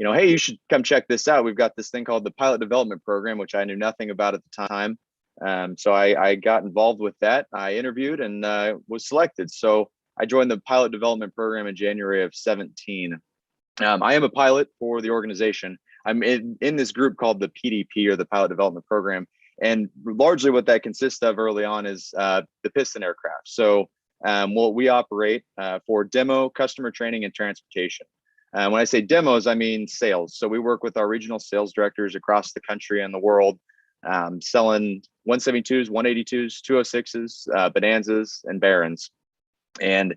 hey, you should come check this out. We've got this thing called the pilot development program, which I knew nothing about at the time. So I got involved with that. I interviewed and was selected. So I joined the pilot development program in January of 17. I am a pilot for the organization. I'm in this group called the PDP, or the pilot development program. And largely what that consists of early on is the piston aircraft. So what we operate for demo, customer training, and transportation. When I say demos, I mean sales. So we work with our regional sales directors across the country and the world, selling 172s, 182s, 206s, Bonanzas, and Barons. And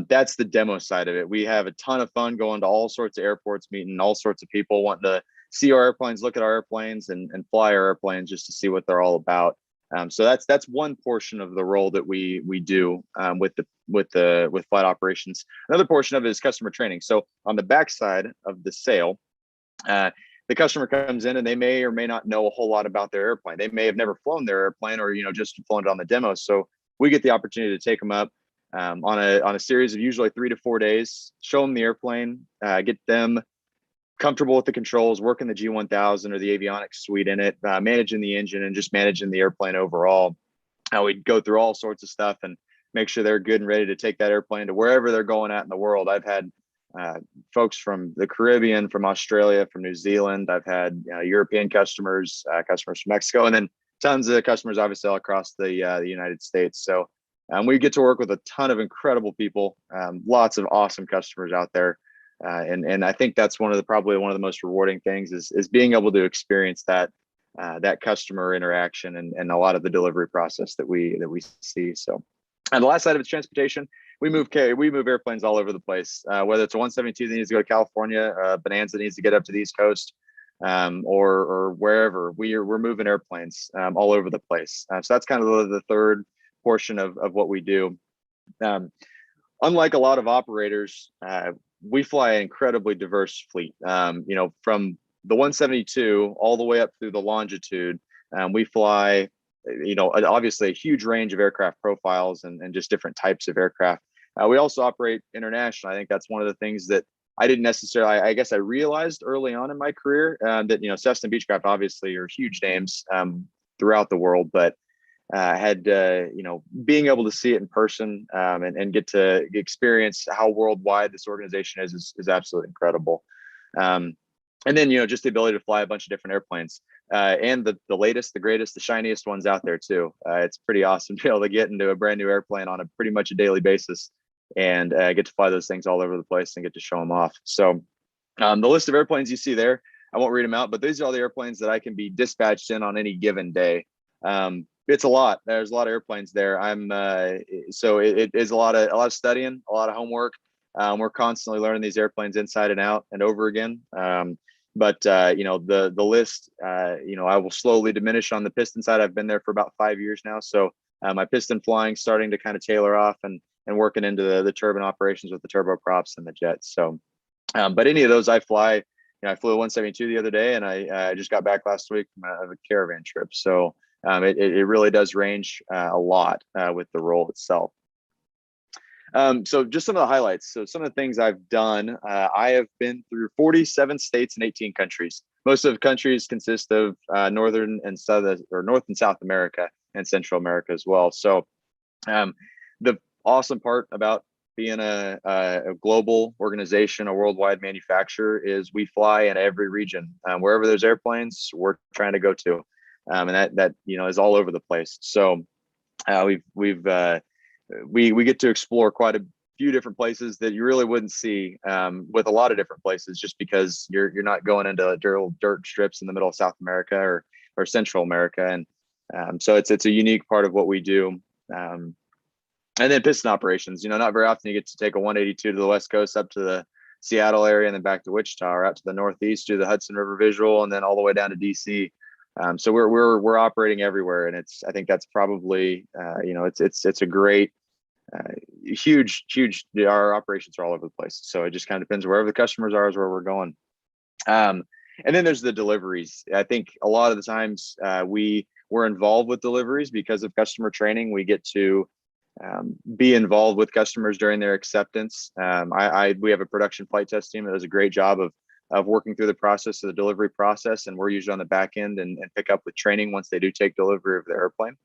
that's the demo side of it. We have a ton of fun going to all sorts of airports, meeting all sorts of people wanting to see our airplanes, look at our airplanes, and fly our airplanes just to see what they're all about. So that's one portion of the role that we do with flight operations. Another portion of it is customer training. So on the backside of the sale, the customer comes in and they may or may not know a whole lot about their airplane. They may have never flown their airplane, or just flown it on the demo. So we get the opportunity to take them up on a series of usually 3 to 4 days, show them the airplane, get them comfortable with the controls, working the G1000 or the avionics suite in it, managing the engine, and just managing the airplane overall. We'd go through all sorts of stuff and make sure they're good and ready to take that airplane to wherever they're going at in the world. I've had folks from the Caribbean, from Australia, from New Zealand. I've had European customers, customers from Mexico, and then tons of customers obviously all across the United States. So we get to work with a ton of incredible people, lots of awesome customers out there. And I think that's probably one of the most rewarding things is being able to experience that customer interaction and a lot of the delivery process that we see. So, and the last side of it's transportation. We move airplanes all over the place, whether it's a 172 that needs to go to California, Bonanza that needs to get up to the East Coast, or wherever. We're moving airplanes all over the place. So that's kind of the third portion of what we do. Unlike a lot of operators, we fly an incredibly diverse fleet. From the 172 all the way up through the longitude. We fly, obviously a huge range of aircraft profiles and just different types of aircraft. We also operate international. I think that's one of the things that I didn't necessarily, I guess I realized early on in my career that, Cessna Beechcraft obviously are huge names throughout the world, but had being able to see it in person and get to experience how worldwide this organization is absolutely incredible. And then just the ability to fly a bunch of different airplanes and the latest, the greatest, the shiniest ones out there too. It's pretty awesome to be able to get into a brand new airplane on a pretty much a daily basis and get to fly those things all over the place and get to show them off. So the list of airplanes you see there, I won't read them out, but these are all the airplanes that I can be dispatched in on any given day. It's a lot. There's a lot of airplanes there. So it is a lot of studying, a lot of homework. We're constantly learning these airplanes inside and out and over again. But the list, I will slowly diminish on the piston side. I've been there for about 5 years now. So my piston flying starting to kind of tailor off and working into the turbine operations with the turboprops and the jets. So, but any of those I fly. I flew a 172 the other day, and I just got back last week from a caravan trip. So it really does range a lot with the role itself. So just some of the highlights. So some of the things I've done, I have been through 47 states and 18 countries. Most of the countries consist of North and South America and Central America as well. So the awesome part about being a global organization, a worldwide manufacturer, is we fly in every region. Wherever there's airplanes, we're trying to go to. And that is all over the place. So we get to explore quite a few different places that you really wouldn't see with a lot of different places, just because you're not going into dirt strips in the middle of South America or Central America. And so it's a unique part of what we do. And then piston operations, not very often you get to take a 182 to the West Coast up to the Seattle area and then back to Wichita, or out to the Northeast to the Hudson River Visual, and then all the way down to DC. So we're operating everywhere, and I think that's probably it's a great huge. Our operations are all over the place, so it just kind of depends wherever the customers are is where we're going. And then there's the deliveries. I think a lot of the times we're involved with deliveries because of customer training. We get to be involved with customers during their acceptance. We have a production flight test team that does a great job of of working through the process of the delivery process, and we're usually on the back end and pick up with training once they do take delivery of the airplane.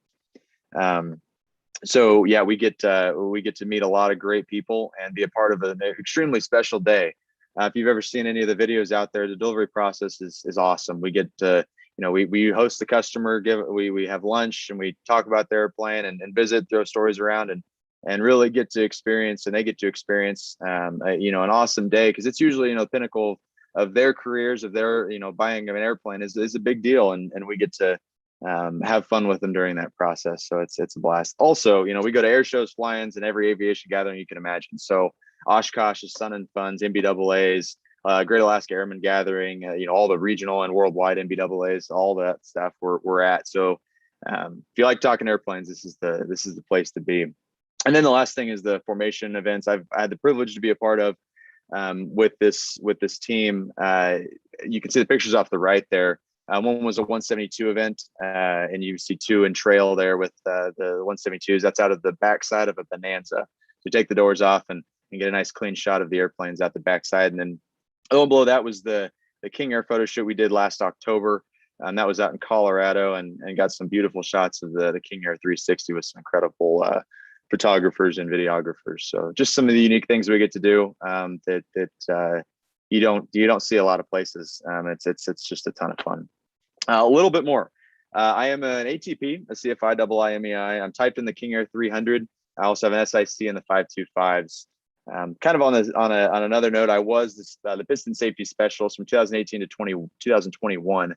So yeah, we get to meet a lot of great people and be a part of an extremely special day. If you've ever seen any of the videos out there, the delivery process is awesome. We get to, we host the customer, we have lunch, and we talk about their airplane and visit, throw stories around, and really get to experience, and they get to experience, an awesome day, because it's usually, the pinnacle of their careers, of their, buying of an airplane is a big deal, and we get to have fun with them during that process. So it's a blast. Also, we go to air shows, fly-ins, and every aviation gathering you can imagine. So Oshkosh's, Sun and Fun's, MBAA's, Great Alaska Airmen Gathering, all the regional and worldwide MBAA's, all that stuff we're at. So if you like talking airplanes, this is the place to be. And then the last thing is the formation events I had the privilege to be a part of with this team. You can see the pictures off the right there. One was a 172 event, and you see two in trail there with the 172s. That's out of the backside of a Bonanza. So you take the doors off and get a nice clean shot of the airplanes out the backside. And then a little below that was the King Air photo shoot we did last October. That was out in Colorado, and got some beautiful shots of the King Air 360 with some incredible photographers and videographers. So just some of the unique things we get to do that you don't see a lot of places. It's just a ton of fun. A little bit more. I am an ATP, a CFI IIMEI. I'm typed in the King Air 300. I also have an SIC in the 525s. Kind of on another note, I was the piston safety specialist from 2018 to 2021.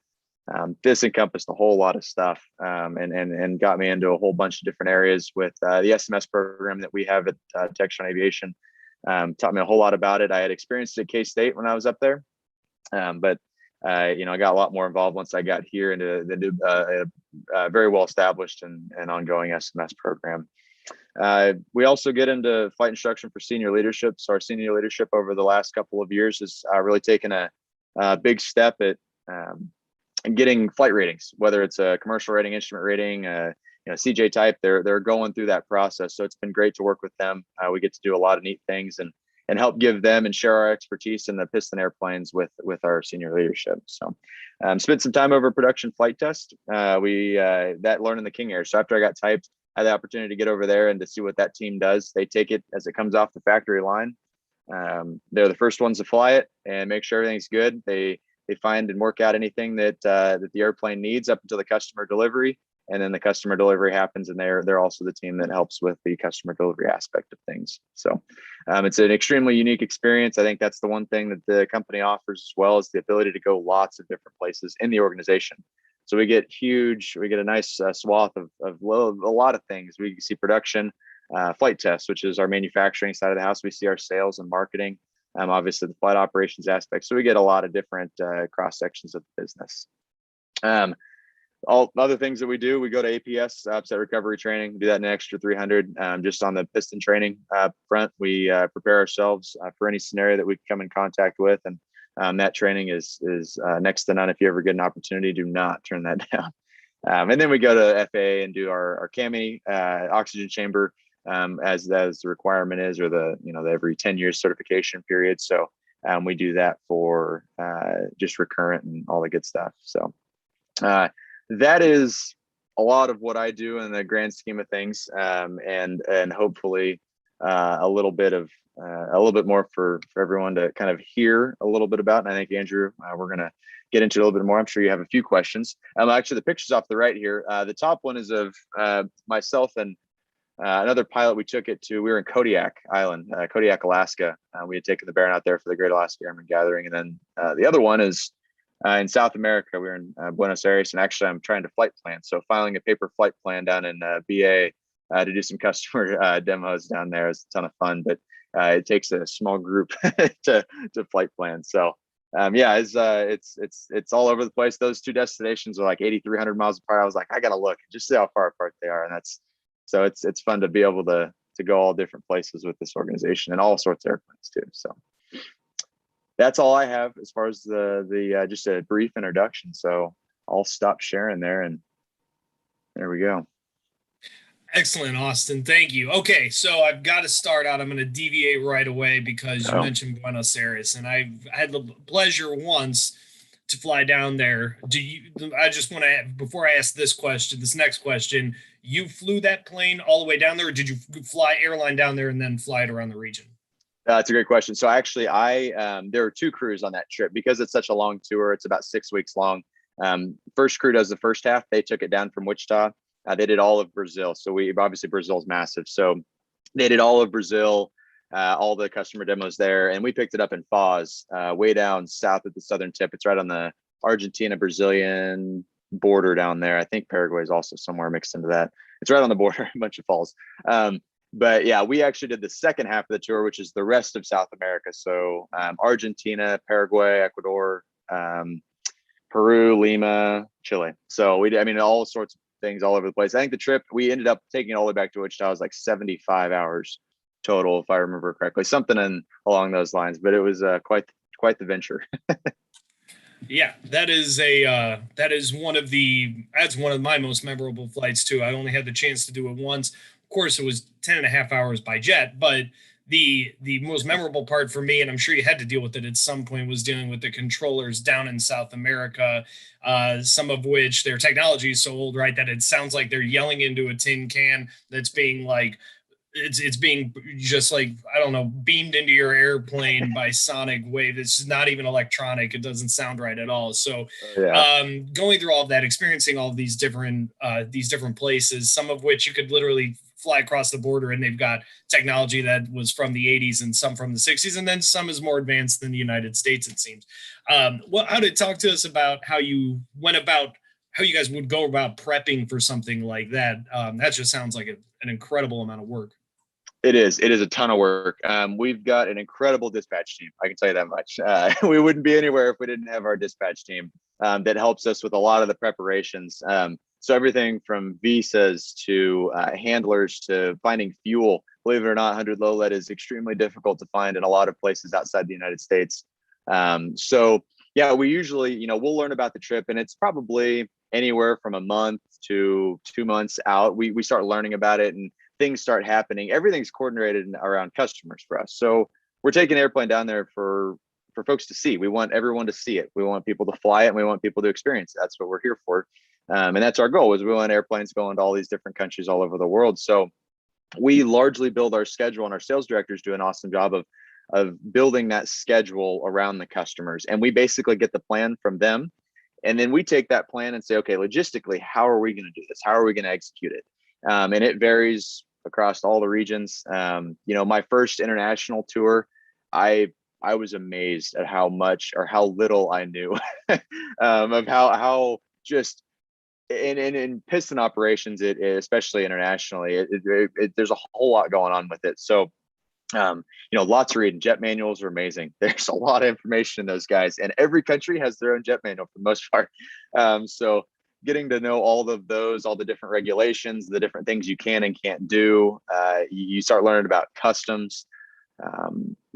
This encompassed a whole lot of stuff, and got me into a whole bunch of different areas with the SMS program that we have at Textron Aviation. Taught me a whole lot about it. I had experienced it at K-State when I was up there, but I got a lot more involved once I got here into the new, very well established and ongoing SMS program. We also get into flight instruction for senior leadership. So our senior leadership over the last couple of years has really taken a big step at getting flight ratings, whether it's a commercial rating, instrument rating, CJ type. They're going through that process. So it's been great to work with them. We get to do a lot of neat things and help give them and share our expertise in the piston airplanes with our senior leadership. So spent some time over production flight test. That learning the King Air. So after I got typed, I had the opportunity to get over there and to see what that team does. They take it as it comes off the factory line. They're the first ones to fly it and make sure everything's good. They find and work out anything that the airplane needs up until the customer delivery. And then the customer delivery happens, and they're also the team that helps with the customer delivery aspect of things. So it's an extremely unique experience. I think that's the one thing that the company offers as well, is the ability to go lots of different places in the organization. So we get a nice swath of a lot of things. We see production, flight tests, which is our manufacturing side of the house. We see our sales and marketing, obviously the flight operations aspect. So we get a lot of different cross sections of the business. All other things that we do, we go to APS, upset recovery training, do that in an extra 300. Just on the piston training front, we prepare ourselves for any scenario that we come in contact with. And that training is next to none. If you ever get an opportunity, do not turn that down. And then we go to FAA and do our CAMI oxygen chamber, as the requirement is, or the every 10 years certification period. So we do that for just recurrent and all the good stuff. So that is a lot of what I do in the grand scheme of things, and hopefully a little bit more for everyone to kind of hear a little bit about. And I think, Andrew, we're going to get into a little bit more. I'm sure you have a few questions. Actually, the pictures off the right here, the top one is of myself and another pilot. We were in Kodiak Island, Kodiak, Alaska. We had taken the Baron out there for the Great Alaska Airmen Gathering. And then the other one is in South America. We were in Buenos Aires, and actually I'm trying to flight plan. So filing a paper flight plan down in BA to do some customer demos down there is a ton of fun, but it takes a small group to flight plan. So it's all over the place. Those two destinations are like 8,300 miles apart. I was like, I gotta look just see how far apart they are, and it's fun to be able to go all different places with this organization and all sorts of airplanes too. So that's all I have as far as the just a brief introduction. So I'll stop sharing there, and there we go. Excellent, Austin. Thank you. Okay, so I've got to start out. I'm going to deviate right away because you Oh, mentioned Buenos Aires, and I've had the pleasure once to fly down there. Do you? I just want to, before I ask this question, this next question, you flew that plane all the way down there, or did you fly airline down there and then fly it around the region? that's a great question. So actually, there were two crews on that trip because it's such a long tour. It's about 6 weeks long. First crew does the first half. They took it down from Wichita. They did all of Brazil. So we obviously Brazil's massive. So they did all of Brazil, all the customer demos there, and we picked it up in Foz, way down south at the southern tip. It's right on the Argentina Brazilian border down there. I think Paraguay is also somewhere mixed into that. It's right on the border, a bunch of falls. But yeah, we actually did the second half of the tour, which is the rest of South America. So Argentina, Paraguay, Ecuador, Peru, Lima, Chile. So I mean, all sorts of things all over the place. I think the trip, we ended up taking it all the way back to Wichita, was like 75 hours total, if I remember correctly, something along those lines. But it was quite the venture. Yeah, that is one of that's one of my most memorable flights too. I only had the chance to do it once. Of course, it was 10 and a half hours by jet, but the most memorable part for me, and I'm sure you had to deal with it at some point, was dealing with the controllers down in South America, some of which their technology is so old, right, that it sounds like they're yelling into a tin can that's being like it's being just like, I don't know, beamed into your airplane by sonic wave. It's not even electronic. It doesn't sound right at all. So Yeah. going through all of that, experiencing all of these different places, some of which you could literally fly across the border and they've got technology that was from the 80s and some from the 60s, and then some is more advanced than the United States, it seems. How did talk to us about how you went about, how you guys would go about prepping for something like that? That just sounds like an incredible amount of work. It is. It is a ton of work. We've got an incredible dispatch team. I can tell you that much. We wouldn't be anywhere if we didn't have our dispatch team that helps us with a lot of the preparations. So everything from visas to handlers to finding fuel. Believe it or not, 100 low lead is extremely difficult to find in a lot of places outside the United States. So yeah, we usually, we'll learn about the trip, and it's probably anywhere from a month to 2 months out. We start learning about it, and things start happening. Everything's coordinated around customers for us. So we're taking an airplane down there for folks to see. We want everyone to see it. We want people to fly it, and we want people to experience it. That's what we're here for. And that's our goal, is we want airplanes going to all these different countries all over the world. So we largely build our schedule, and our sales directors do an awesome job of building that schedule around the customers. And we basically get the plan from them. And then we take that plan and say, okay, logistically, how are we going to do this? How are we going to execute it? And it varies across all the regions. My first international tour, I was amazed at how much or how little I knew of how just in piston operations, it especially internationally, there's a whole lot going on with it. So lots of reading. Jet manuals are amazing. There's a lot of information in those guys, and every country has their own jet manual for the most part. So getting to know all of those, all the different regulations, the different things you can and can't do, you start learning about customs.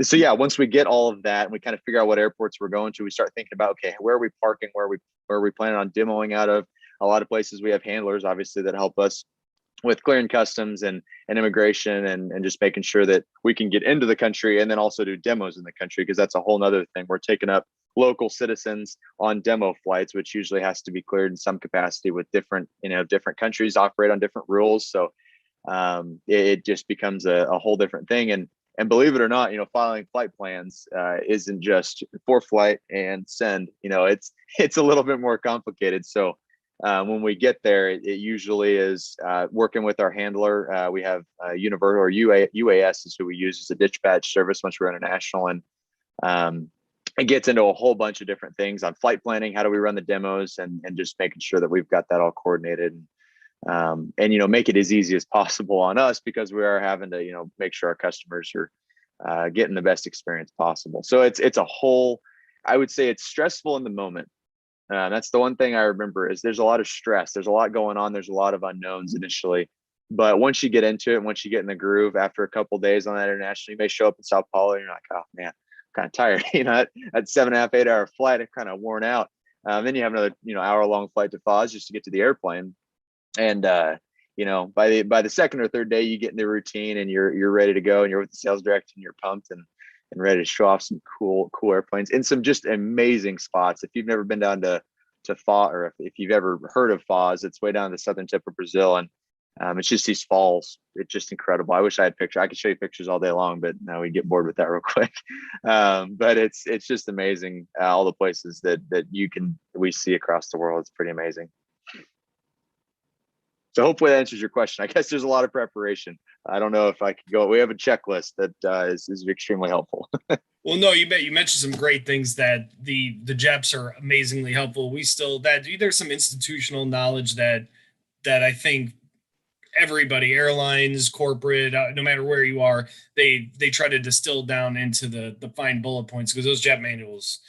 So yeah, once we get all of that and we kind of figure out what airports we're going to, we start thinking about, okay, where are we parking? Where are we planning on demoing out of? A lot of places we have handlers, obviously, that help us with clearing customs and immigration, and just making sure that we can get into the country, and then also do demos in the country, because that's a whole nother thing. We're taking up local citizens on demo flights, which usually has to be cleared in some capacity, with different countries operate on different rules. So it just becomes a whole different thing. And believe it or not, filing flight plans isn't just for flight and send. It's a little bit more complicated. So when we get there, it usually is working with our handler. We have Universal, or UAS is who we use as a dispatch service once we're international, and it gets into a whole bunch of different things on flight planning. How do we run the demos, and just making sure that we've got that all coordinated, and make it as easy as possible on us, because we are having to make sure our customers are getting the best experience possible. So it's a whole, I would say it's stressful in the moment. That's the one thing I remember, is there's a lot of stress. There's a lot going on. There's a lot of unknowns initially, but once you get into it, once you get in the groove, after a couple of days on that international, you may show up in Sao Paulo and you're like, oh man, I'm kind of tired. That 7.5, 8 hour flight, I'm kind of worn out. Then you have another, hour long flight to Foz just to get to the airplane. And by the second or third day, you get in the routine and you're ready to go, and you're with the sales director and you're pumped and ready to show off some cool airplanes in some just amazing spots. If you've never been down to Foz, or if you've ever heard of Foz, it's way down the southern tip of Brazil, and it's just these falls. It's just incredible. I wish I had pictures. I could show you pictures all day long, but now we get bored with that real quick. But it's just amazing, all the places that we see across the world. It's pretty amazing. So hopefully that answers your question. I guess there's a lot of preparation. I don't know if I could go. We have a checklist that is extremely helpful. Well, no, you mentioned some great things, that the JEPs are amazingly helpful. There's some institutional knowledge that I think everybody, airlines, corporate, no matter where you are, they try to distill down into the fine bullet points, because those JEP manuals,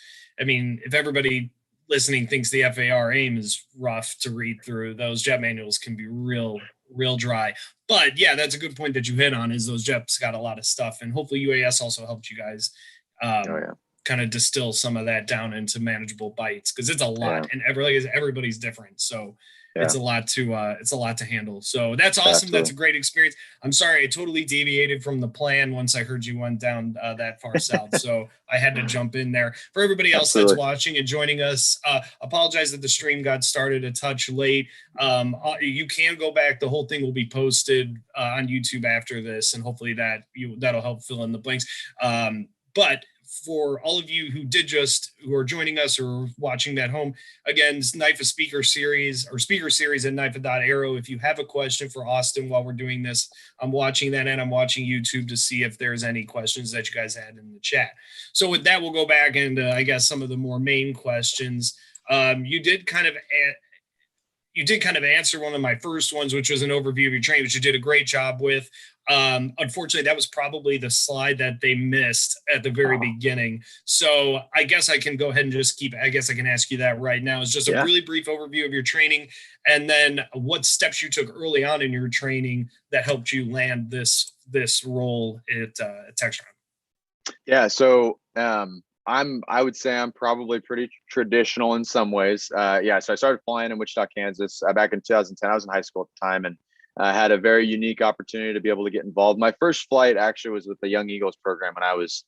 I mean, if everybody listening thinks the FAR AIM is rough to read through, those JEP manuals can be real dry. But yeah, that's a good point that you hit on, is those JEPs got a lot of stuff, and hopefully UAS also helped you guys kind of distill some of that down into manageable bites, because it's a lot, and everybody's different. So it's a lot to handle. So that's awesome. Absolutely. That's a great experience. I'm sorry, I totally deviated from the plan once I heard you went down that far south. So I had to jump in there. For everybody else that's watching and joining us, apologize that the stream got started a touch late. You can go back. The whole thing will be posted on YouTube after this, and hopefully that'll help fill in the blanks. But for all of you who are joining us or watching at home, again, NIFA speaker series at NIFA.aero. If you have a question for Austin while we're doing this, I'm watching that, and I'm watching YouTube to see if there's any questions that you guys had in the chat. So with that, we'll go back and I guess some of the more main questions. You did kind of answer one of my first ones, which was an overview of your training, which you did a great job with. Unfortunately, that was probably the slide that they missed at the very beginning. So I guess I can go ahead and I guess I can ask you that right now. It's just a really brief overview of your training, and then what steps you took early on in your training that helped you land this role at Textron. Yeah. So, I would say I'm probably pretty traditional in some ways. So I started flying in Wichita, Kansas back in 2010. I was in high school at the time, and I had a very unique opportunity to be able to get involved. My first flight actually was with the Young Eagles program when I was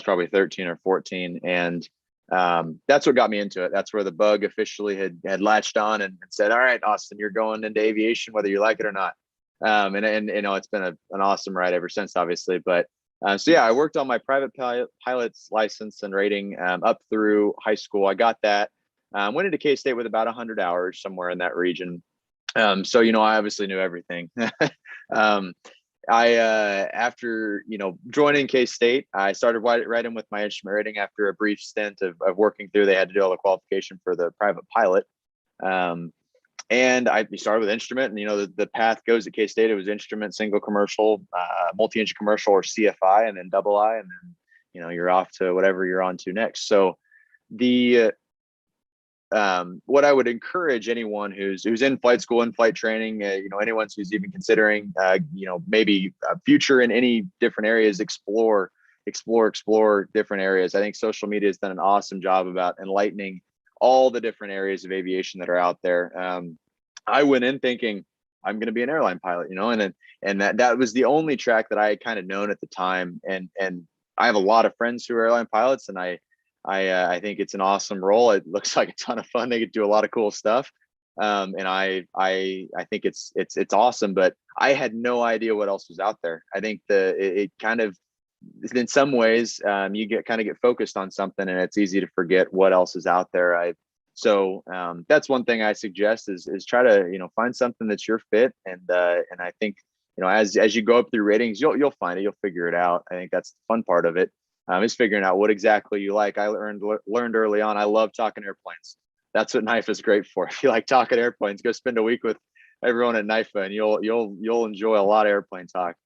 probably 13 or 14. And that's what got me into it. That's where the bug officially had latched on and said, all right, Austin, you're going into aviation, whether you like it or not. And it's been an awesome ride ever since, obviously. But I worked on my private pilot's license and rating up through high school. I got that. Went into K-State with about 100 hours, somewhere in that region. I obviously knew everything. After joining K-State, I started right in with my instrument rating after a brief stint of working through. They had to do all the qualification for the private pilot. And I started with instrument, and the path goes at K-State. It was instrument, single commercial, multi-engine commercial, or CFI, and then double I, and then you're off to whatever you're on to next. So what I would encourage anyone who's in flight school, in flight training, anyone who's even considering maybe a future in any different areas, explore different areas. I think social media has done an awesome job about enlightening all the different areas of aviation that are out there. I went in thinking I'm going to be an airline pilot, and that was the only track that I had kind of known at the time. And I have a lot of friends who are airline pilots, and I think it's an awesome role. It looks like a ton of fun. They could do a lot of cool stuff. And I think it's awesome, but I had no idea what else was out there. I think it kind of, in some ways, you get focused on something, and it's easy to forget what else is out there. So that's one thing I suggest is try to, find something that's your fit. And I think, as you go up through ratings, you'll find it, you'll figure it out. I think that's the fun part of it. Is figuring out what exactly you like. I learned early on, I love talking airplanes. That's what NIFA is great for. If you like talking airplanes, go spend a week with everyone at NIFA, and you'll enjoy a lot of airplane talk.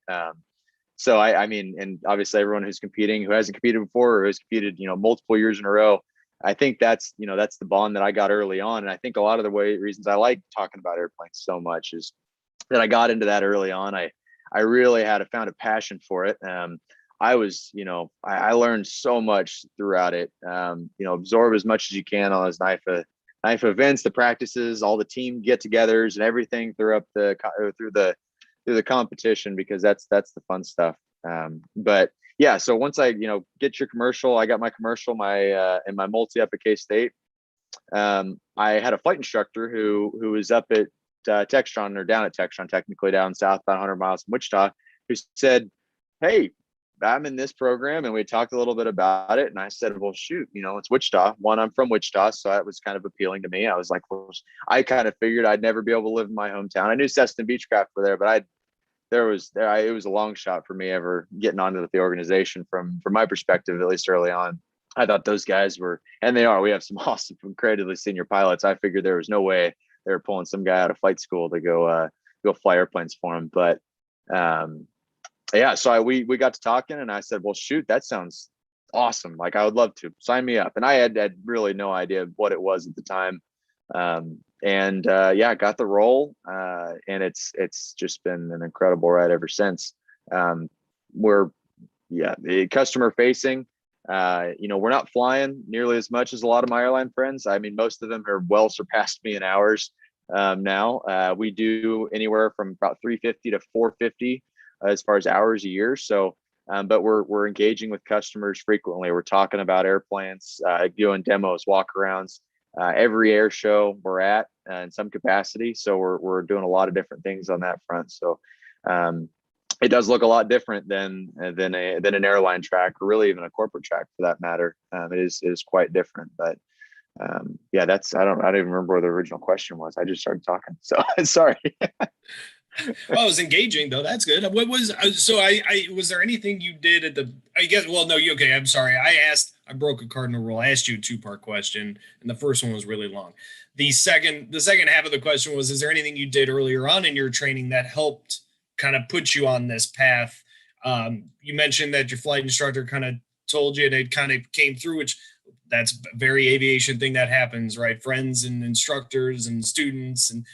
So I mean, and obviously everyone who hasn't competed before, or has competed, multiple years in a row, I think that's the bond that I got early on. And I think a lot of the reasons I like talking about airplanes so much is that I got into that early on. I really found a passion for it. I learned so much throughout it. Absorb as much as you can on those NIFA NIFA events, the practices, all the team get-togethers, and everything through the competition, because that's the fun stuff. But yeah, so once I get your commercial, I got my commercial, my in my multi up at K-State. I had a flight instructor who was up at Textron, or down at Textron, technically down south about 100 miles from Wichita, who said, "Hey, I'm in this program," and we talked a little bit about it. And I said, "Well, shoot, it's Wichita. One, I'm from Wichita, so that was kind of appealing to me." I was like, "Well, I kind of figured I'd never be able to live in my hometown." I knew Cessna Beechcraft were there, but it was a long shot for me ever getting onto the organization from my perspective, at least early on. I thought those guys were, and they are. We have some awesome, incredibly senior pilots. I figured there was no way they were pulling some guy out of flight school to go fly airplanes for them. But yeah, so we got to talking, and I said, "Well, shoot, that sounds awesome. Like, I would love to sign me up." And I had really no idea what it was at the time. Yeah, got the role, and it's just been an incredible ride ever since. We're customer facing. We're not flying nearly as much as a lot of my airline friends. I mean, most of them are well surpassed me in hours now. We do anywhere from about 350 to 450 as far as hours a year. So, but we're engaging with customers frequently. We're talking about airplanes, doing demos, walkarounds. Every air show we're at in some capacity. So we're doing a lot of different things on that front. So it does look a lot different than an airline track, or really even a corporate track for that matter. It is quite different. But yeah, I don't even remember what the original question was. I just started talking. So sorry. Well, it was engaging though. That's good. What was I was there anything you did at the? I guess. Well, no. Okay. I'm sorry. I broke a cardinal rule. I asked you a 2-part question, and the first one was really long. The second half of the question was: is there anything you did earlier on in your training that helped kind of put you on this path? You mentioned that your flight instructor kind of told you, and it kind of came through, which that's a very aviation thing that happens, right? Friends and instructors and students and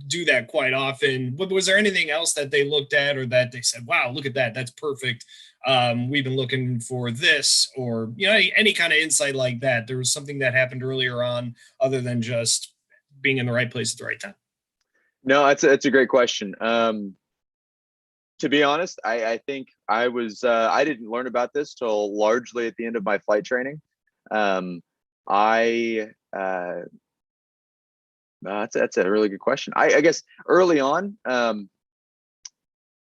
do that quite often. Was there anything else that they looked at, or that they said, "Wow, look at that, that's perfect. We've been looking for this," or any kind of insight like that? There was something that happened earlier on, other than just being in the right place at the right time. No, that's a great question. To be honest, I think I didn't learn about this till largely at the end of my flight training. That's a really good question. I guess early on,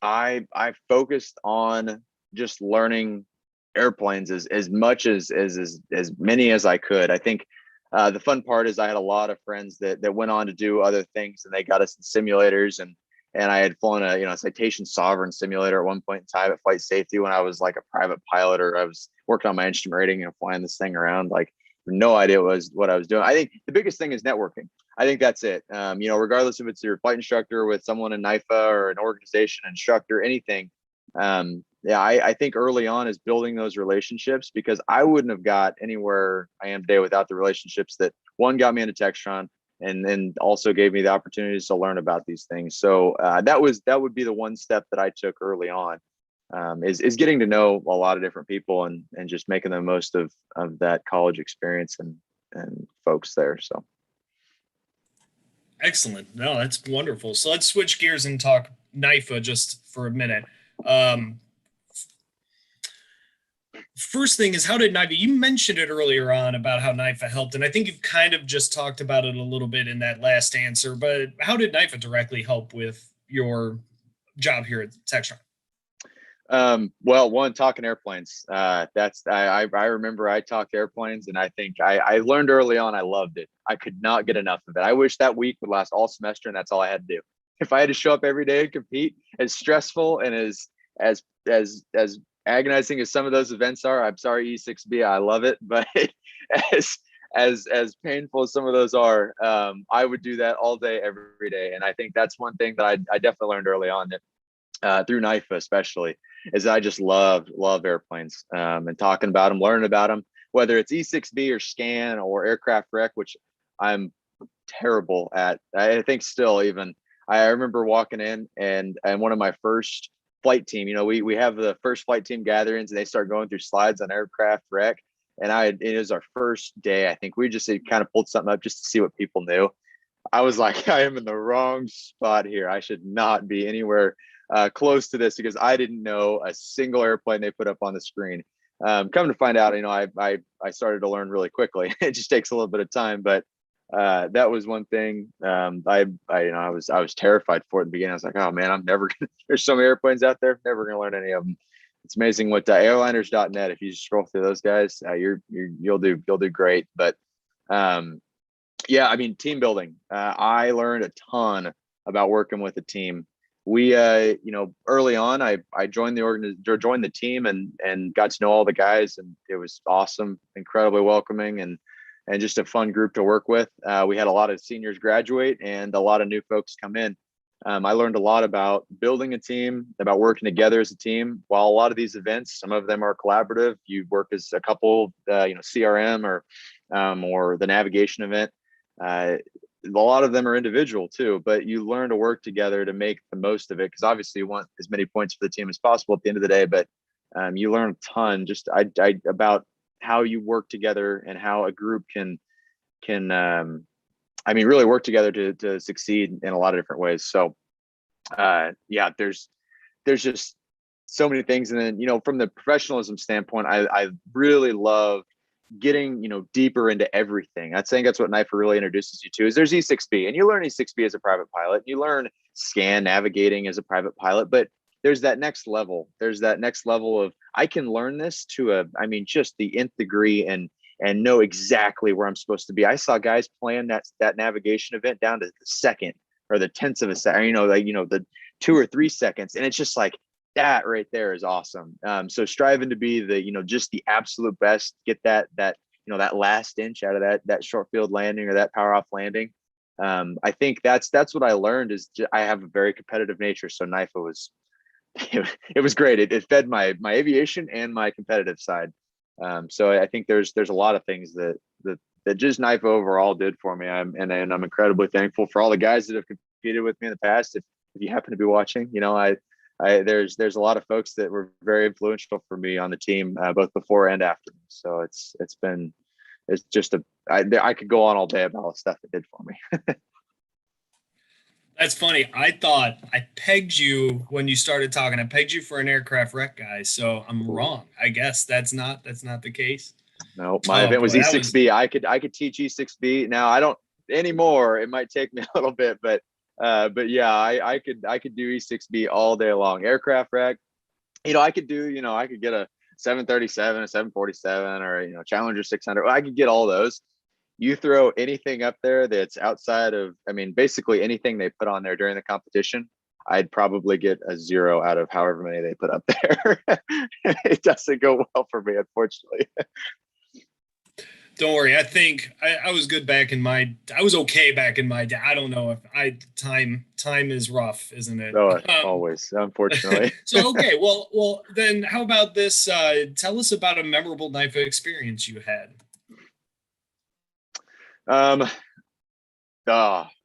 I focused on just learning airplanes as much as many as I could. I think the fun part is I had a lot of friends that went on to do other things, and they got us in simulators, and I had flown a Citation Sovereign simulator at one point in time at Flight Safety when I was like a private pilot, or I was working on my instrument rating and flying this thing around. Like, no idea what I was doing. I think the biggest thing is networking. I think that's it. Regardless if it's your flight instructor with someone in NIFA, or an organization instructor, anything. I think early on is building those relationships, because I wouldn't have got anywhere I am today without the relationships that, one, got me into Textron, and then also gave me the opportunities to learn about these things. So that would be the one step that I took early on, is getting to know a lot of different people, and just making the most of that college experience and folks there. So. Excellent. No, that's wonderful. So let's switch gears and talk NIFA just for a minute. First thing is, how did NIFA, you mentioned it earlier on about how NIFA helped, and I think you've kind of just talked about it a little bit in that last answer, but how did NIFA directly help with your job here at Textron? Well, one, talking airplanes. I remember I talked airplanes, and I think I learned early on. I loved it. I could not get enough of it. I wish that week would last all semester, and that's all I had to do. If I had to show up every day and compete, as stressful and as agonizing as some of those events are, I'm sorry, E6B, I love it, but as painful as some of those are, I would do that all day, every day. And I think that's one thing that I definitely learned early on, that through NIFA especially, is I just love airplanes, and talking about them, learning about them, whether it's E6B or scan or aircraft rec, which I'm terrible at. I think still, even I remember walking in, and one of my first flight team, we have the first flight team gatherings, and they start going through slides on aircraft rec. and it was our first day. I think we just kind of pulled something up just to see what people knew. I was like, I am in the wrong spot here. I should not be anywhere close to this, because I didn't know a single airplane they put up on the screen. Come to find out, I started to learn really quickly. It just takes a little bit of time, but that was one thing. I was terrified for it at the beginning. I was like, oh man, I'm never gonna. There's so many airplanes out there, never gonna learn any of them. It's amazing what airliners.net. If you just scroll through those guys, you'll do great. But yeah, I mean, team building. I learned a ton about working with a team. We, early on, I joined joined the team and got to know all the guys, and it was awesome, incredibly welcoming, and just a fun group to work with. We had a lot of seniors graduate and a lot of new folks come in. I learned a lot about building a team, about working together as a team. While a lot of these events, some of them are collaborative, you work as a couple, CRM or the navigation event. A lot of them are individual too, but you learn to work together to make the most of it, because obviously you want as many points for the team as possible at the end of the day. But you learn a ton about how you work together and how a group can really work together to succeed in a lot of different ways. So yeah, there's just so many things. And then, from the professionalism standpoint, I really love getting, deeper into everything. I think that's what NIFA really introduces you to. Is there's E6B, and you learn E6B as a private pilot. You learn scan navigating as a private pilot, but there's that next level. There's that next level of, I can learn this to just the nth degree and know exactly where I'm supposed to be. I saw guys plan that navigation event down to the second or the tenths of a second, the 2 or 3 seconds. And it's just like, that right there is awesome. So striving to be just the absolute best, get that last inch out of that short field landing or that power off landing. I think that's what I learned is I have a very competitive nature. So NIFA was, it was great. It fed my aviation and my competitive side. So I think there's a lot of things that just NIFA overall did for me. I'm incredibly thankful for all the guys that have competed with me in the past. If you happen to be watching, there's a lot of folks that were very influential for me on the team, both before and after. So I could go on all day about all the stuff it did for me. That's funny. I thought I pegged you when you started talking. I pegged you for an aircraft wreck guy, so I'm wrong. I guess that's not the case. No, my event was E6B. I could teach E6B. Now I don't anymore. It might take me a little bit, but yeah, I could do E6B all day long. Aircraft wreck. I could get a 737, a 747, or Challenger 600. I could get all those. You throw anything up there that's outside of, basically anything they put on there during the competition, I'd probably get a 0 out of however many they put up there. It doesn't go well for me, unfortunately. Don't worry. I think I was good back in I was okay back in my day. I don't know if time is rough, isn't it? Oh, always, unfortunately. So, okay. Well, then how about this? Tell us about a memorable NIFA experience you had. Oh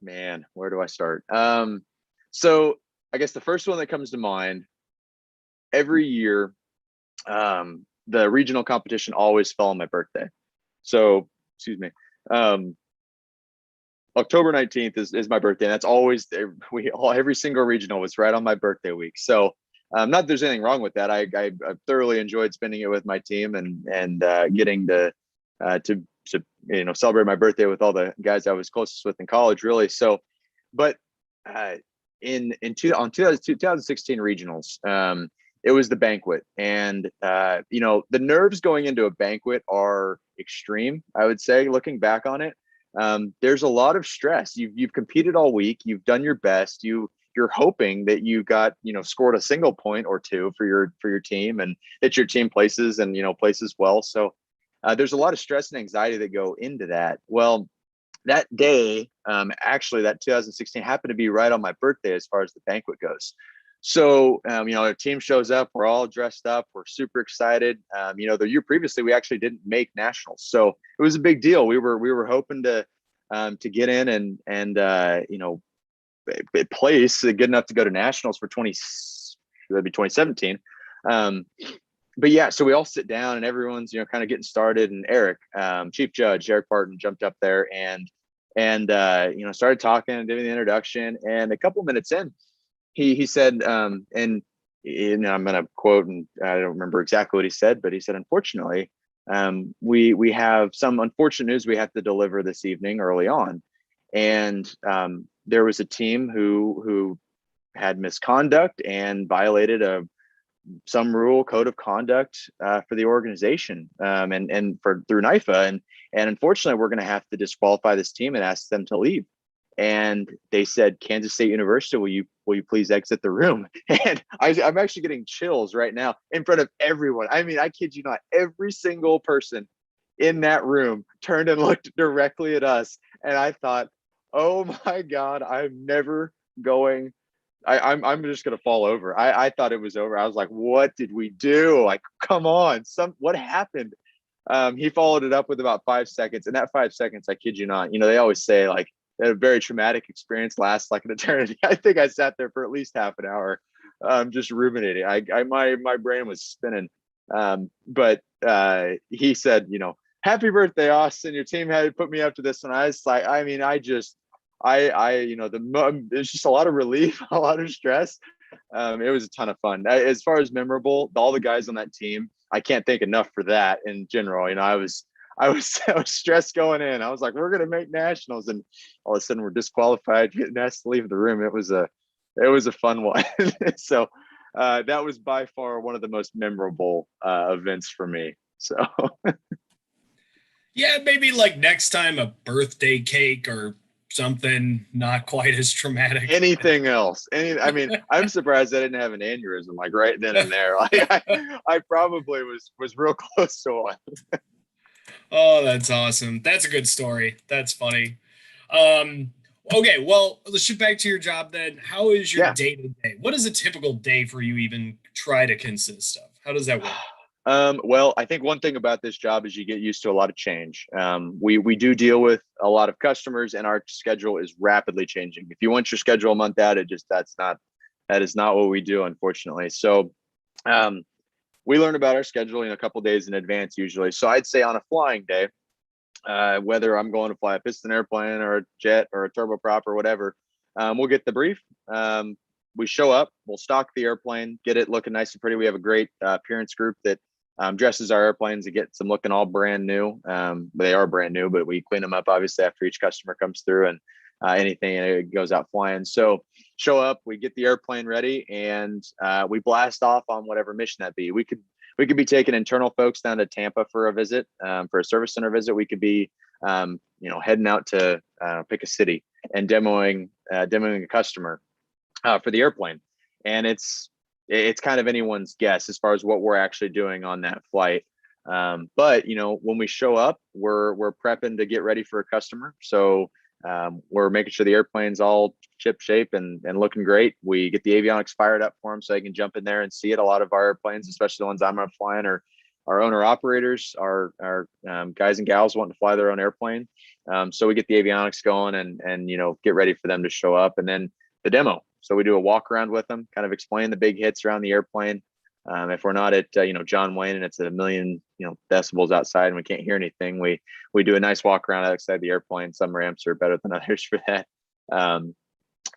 man, where do I start? So I guess the first one that comes to mind, every year, the regional competition always fell on my birthday. So, excuse me. October 19th is my birthday. And that's always every single regional was right on my birthday week. So, not that there's anything wrong with that. I thoroughly enjoyed spending it with my team and getting to celebrate my birthday with all the guys I was closest with in college, really. So, but on 2016 regionals, it was the banquet, and the nerves going into a banquet are extreme. I would say, looking back on it, there's a lot of stress. You've competed all week. You've done your best. You're hoping that you got scored a single point or two for your team, and that your team places and places well. So there's a lot of stress and anxiety that go into that. Well, that day, actually, that 2016 happened to be right on my birthday as far as the banquet goes. So, our team shows up, we're all dressed up, we're super excited. The year previously, we actually didn't make nationals. So it was a big deal. We were hoping to get in and place good enough to go to nationals for that'd be 2017. but yeah, so we all sit down and everyone's, kind of getting started. And Eric, Chief Judge Eric Parton, jumped up there and started talking and giving the introduction. And a couple minutes in, he said, and I'm going to quote, and I don't remember exactly what he said, but he said, unfortunately, we have some unfortunate news we have to deliver this evening early on. And there was a team who had misconduct and violated some rule code of conduct for the organization and through NIFA. And unfortunately, we're going to have to disqualify this team and ask them to leave. And they said, Kansas State University, will you please exit the room? And I'm actually getting chills right now in front of everyone. I mean, I kid you not, every single person in that room turned and looked directly at us. And I thought, oh my God, I'm just gonna fall over. I thought it was over. I was like, what did we do? Like, come on, what happened? He followed it up with about 5 seconds, and that 5 seconds, I kid you not, they always say like a very traumatic experience lasts like an eternity. I think I sat there for at least half an hour, just ruminating. My brain was spinning. But he said, happy birthday, Austin. Your team had put me up to this, and I was like, there's just a lot of relief, a lot of stress. It was a ton of fun. As far as memorable, all the guys on that team, I can't thank enough for that in general. I was stressed going in. I was like, we're going to make nationals, and all of a sudden we're disqualified, getting asked to leave the room. It was a fun one. So that was by far one of the most memorable events for me. So yeah, maybe like next time a birthday cake or something not quite as traumatic. Anything else? I'm surprised I didn't have an aneurysm like right then and there. Like I probably was real close to one. Oh, that's awesome. That's a good story. That's funny. Okay, well, let's shift back to your job then. How is your day to day? What does a typical day for you even try to consist of? How does that work? Well, I think one thing about this job is you get used to a lot of change. We do deal with a lot of customers, and our schedule is rapidly changing. If you want your schedule a month out, that is not what we do, unfortunately. So we learn about our schedule a couple days in advance usually. So I'd say on a flying day, whether I'm going to fly a piston airplane or a jet or a turboprop or whatever, we'll get the brief. We show up, we'll stock the airplane, get it looking nice and pretty. We have a great appearance group that dresses our airplanes to get them looking all brand new. They are brand new, but we clean them up obviously after each customer comes through, and anything goes out flying. So show up, we get the airplane ready, and we blast off on whatever mission that be. We could be taking internal folks down to Tampa for a visit, for a service center visit. We could be heading out to pick a city and demoing a customer for the airplane. And it's kind of anyone's guess as far as what we're actually doing on that flight. But when we show up, we're prepping to get ready for a customer. So we're making sure the airplane's all ship shape and looking great. We get the avionics fired up for them so they can jump in there and see it. A lot of our airplanes, especially the ones I'm flying, are our owner operators, our guys and gals wanting to fly their own airplane. So we get the avionics going and get ready for them to show up, and then the demo. So we do a walk around with them, kind of explain the big hits around the airplane. If we're not at John Wayne and it's at a million decibels outside and we can't hear anything, we do a nice walk around outside the airplane. Some ramps are better than others for that.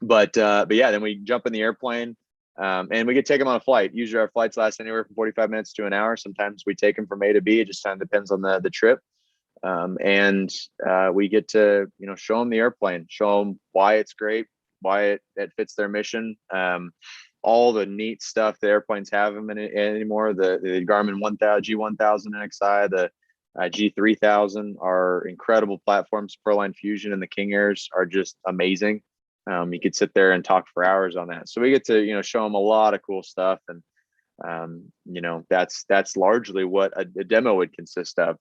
But yeah, then we jump in the airplane and we get to take them on a flight. Usually our flights last anywhere from 45 minutes to an hour. Sometimes we take them from A to B. It just kind of depends on the trip. And we get to show them the airplane, show them why it's great, why it fits their mission. All the neat stuff the airplanes have them in it anymore. The Garmin 1000, G1000 NXI, the G3000 are incredible platforms. Proline Fusion and the King Airs are just amazing. You could sit there and talk for hours on that. So we get to show them a lot of cool stuff, and that's largely what a demo would consist of.